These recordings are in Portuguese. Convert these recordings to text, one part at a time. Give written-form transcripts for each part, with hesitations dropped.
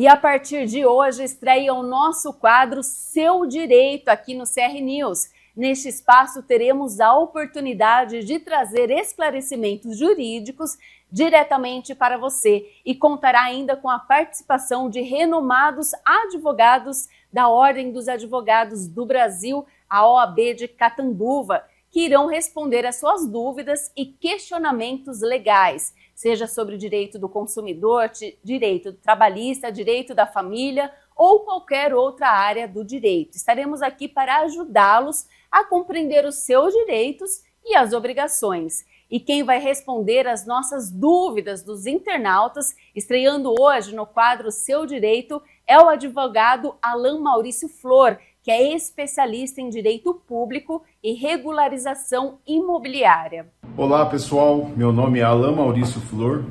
E a partir de hoje estreia o nosso quadro Seu Direito aqui no CR News. Neste espaço teremos a oportunidade de trazer esclarecimentos jurídicos diretamente para você e contará ainda com a participação de renomados advogados da Ordem dos Advogados do Brasil, a OAB de Catanduva, que irão responder às suas dúvidas e questionamentos legais, seja sobre direito do consumidor, direito trabalhista, direito da família ou qualquer outra área do direito. Estaremos aqui para ajudá-los a compreender os seus direitos e as obrigações. E quem vai responder às nossas dúvidas dos internautas, estreando hoje no quadro Seu Direito, é o advogado Alan Maurício Flor, que é especialista em direito público e regularização imobiliária. Olá pessoal, meu nome é Alan Maurício Flor,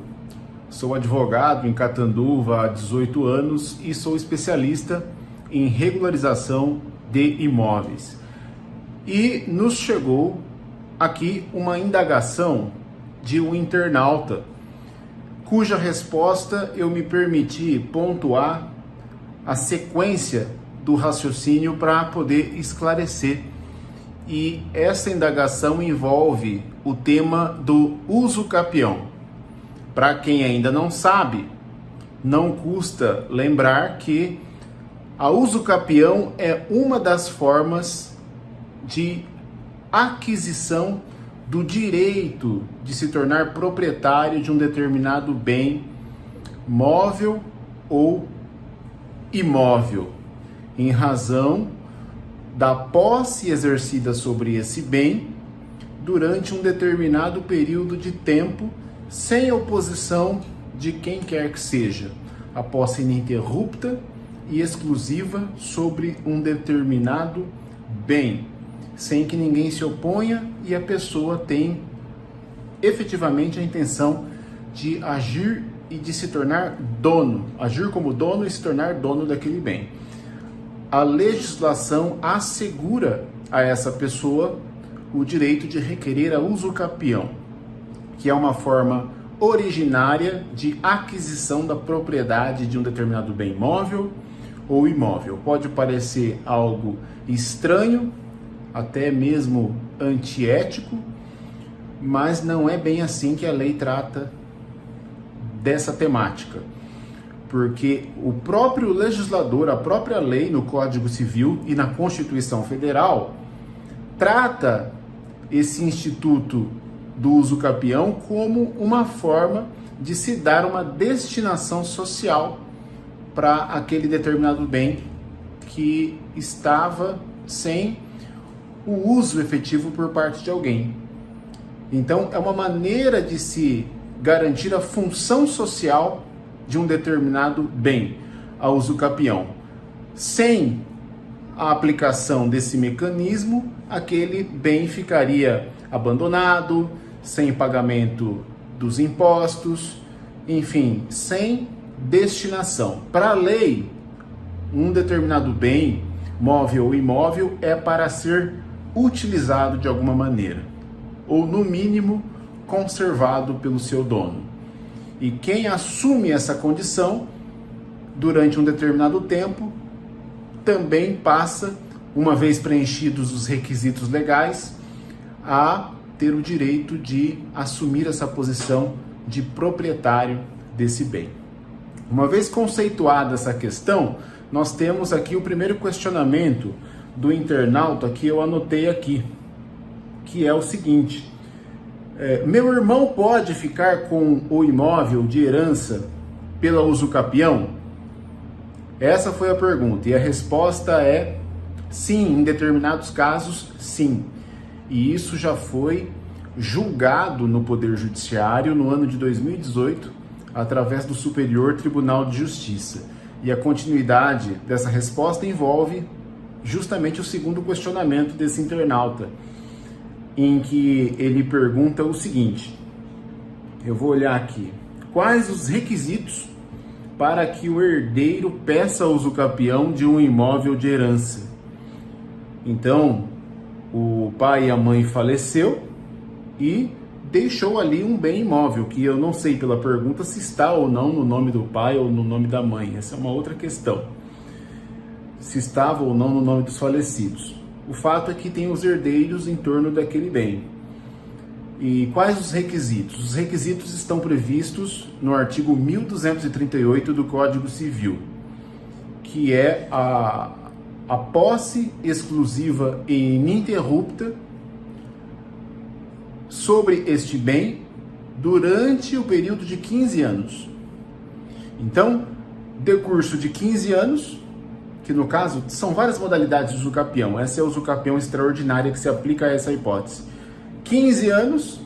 sou advogado em Catanduva há 18 anos e sou especialista em regularização de imóveis. E nos chegou aqui uma indagação de um internauta, cuja resposta eu me permiti pontuar a sequência do raciocínio para poder esclarecer. E essa indagação envolve o tema do uso capião. Para quem ainda não sabe, não custa lembrar que a uso capião é uma das formas de aquisição do direito de se tornar proprietário de um determinado bem móvel ou imóvel, em razão da posse exercida sobre esse bem durante um determinado período de tempo, sem oposição de quem quer que seja. A posse ininterrupta e exclusiva sobre um determinado bem, sem que ninguém se oponha e a pessoa tem efetivamente a intenção de agir e de se tornar dono, agir como dono e se tornar dono daquele bem. A legislação assegura a essa pessoa o direito de requerer a uso capião, que é uma forma originária de aquisição da propriedade de um determinado bem móvel ou imóvel. Pode parecer algo estranho, até mesmo antiético, mas não é bem assim que a lei trata dessa temática. Porque o próprio legislador, a própria lei no Código Civil e na Constituição Federal trata esse instituto do uso capião como uma forma de se dar uma destinação social para aquele determinado bem que estava sem o uso efetivo por parte de alguém. Então, é uma maneira de se garantir a função social de um determinado bem, a uso capião. Sem a aplicação desse mecanismo, aquele bem ficaria abandonado, sem pagamento dos impostos, enfim, sem destinação. Para a lei, um determinado bem, móvel ou imóvel, é para ser utilizado de alguma maneira, ou no mínimo conservado pelo seu dono. E quem assume essa condição durante um determinado tempo também passa, uma vez preenchidos os requisitos legais, a ter o direito de assumir essa posição de proprietário desse bem. Uma vez conceituada essa questão, nós temos aqui o primeiro questionamento do internauta que eu anotei aqui, que é o seguinte: meu irmão pode ficar com o imóvel de herança pela uso capião? Essa foi a pergunta e a resposta é sim, em determinados casos, sim. E isso já foi julgado no Poder Judiciário no ano de 2018, através do Superior Tribunal de Justiça. E a continuidade dessa resposta envolve justamente o segundo questionamento desse internauta, em que ele pergunta o seguinte: eu vou olhar aqui, quais os requisitos para que o herdeiro peça uso capião de um imóvel de herança? Então, o pai e a mãe faleceu e deixou ali um bem imóvel, que eu não sei pela pergunta se está ou não no nome do pai ou no nome da mãe. Essa é uma outra questão. Se estava ou não no nome dos falecidos. O fato é que tem os herdeiros em torno daquele bem. E quais os requisitos? Os requisitos estão previstos no artigo 1238 do Código Civil, que é a posse exclusiva e ininterrupta sobre este bem durante o período de 15 anos. Então, decurso de 15 anos, que no caso são várias modalidades de usucapião, essa é a usucapião extraordinária que se aplica a essa hipótese. 15 anos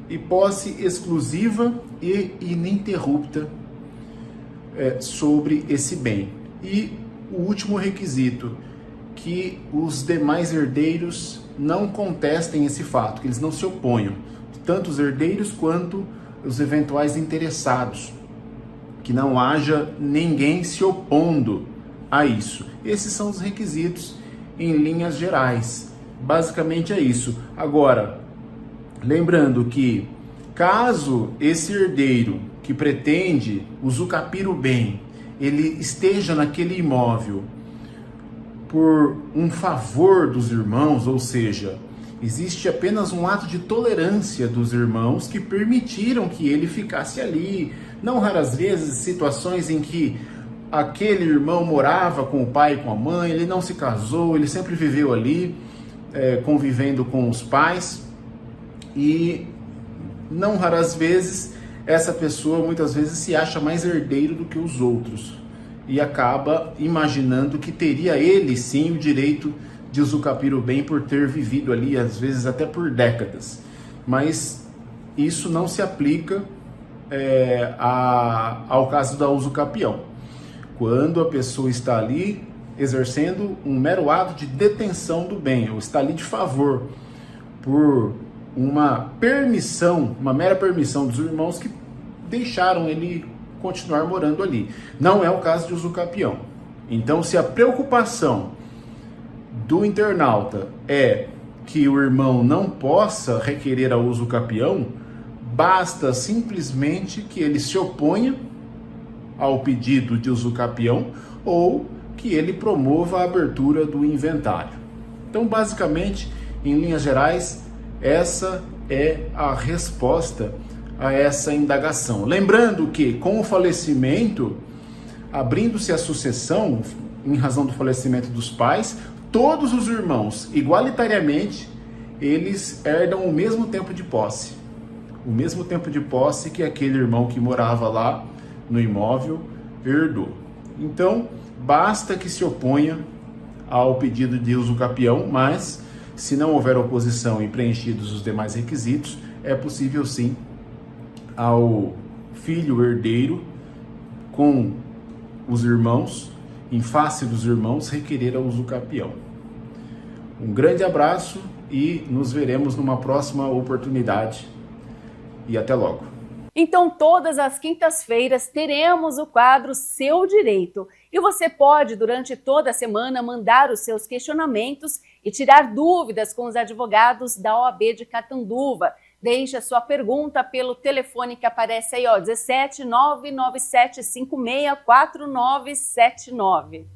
e posse exclusiva e ininterrupta sobre esse bem. E o último requisito, que os demais herdeiros não contestem esse fato, que eles não se oponham, tanto os herdeiros quanto os eventuais interessados, que não haja ninguém se opondo a isso. Esses são os requisitos em linhas gerais. Basicamente é isso. Agora, lembrando que caso esse herdeiro que pretende usucapir o bem, ele esteja naquele imóvel por um favor dos irmãos, ou seja, existe apenas um ato de tolerância dos irmãos que permitiram que ele ficasse ali. Não raras vezes situações em que aquele irmão morava com o pai e com a mãe, ele não se casou, ele sempre viveu ali, convivendo com os pais, e não raras vezes essa pessoa muitas vezes se acha mais herdeiro do que os outros e acaba imaginando que teria ele sim o direito de usucapir o bem por ter vivido ali, às vezes até por décadas. Mas isso não se aplica ao caso da usucapião. Quando a pessoa está ali exercendo um mero ato de detenção do bem, ou está ali de favor, por uma permissão, uma mera permissão dos irmãos que deixaram ele continuar morando ali. Não é o caso de usucapião. Então, se a preocupação do internauta é que o irmão não possa requerer a usucapião, basta simplesmente que ele se oponha ao pedido de usucapião ou que ele promova a abertura do inventário. Então, basicamente, em linhas gerais, essa é a resposta a essa indagação. Lembrando que, com o falecimento, abrindo-se a sucessão, em razão do falecimento dos pais, todos os irmãos, igualitariamente, eles herdam o mesmo tempo de posse. O mesmo tempo de posse que aquele irmão que morava lá no imóvel herdou. Então, basta que se oponha ao pedido de usucapião, mas, se não houver oposição e preenchidos os demais requisitos, é possível sim ao filho herdeiro, com os irmãos, em face dos irmãos, requerer a usucapião. Um grande abraço e nos veremos numa próxima oportunidade. E até logo. Então, todas as quintas-feiras teremos o quadro Seu Direito. E você pode, durante toda a semana, mandar os seus questionamentos e tirar dúvidas com os advogados da OAB de Catanduva. Deixe a sua pergunta pelo telefone que aparece aí, 17 997 56 4979.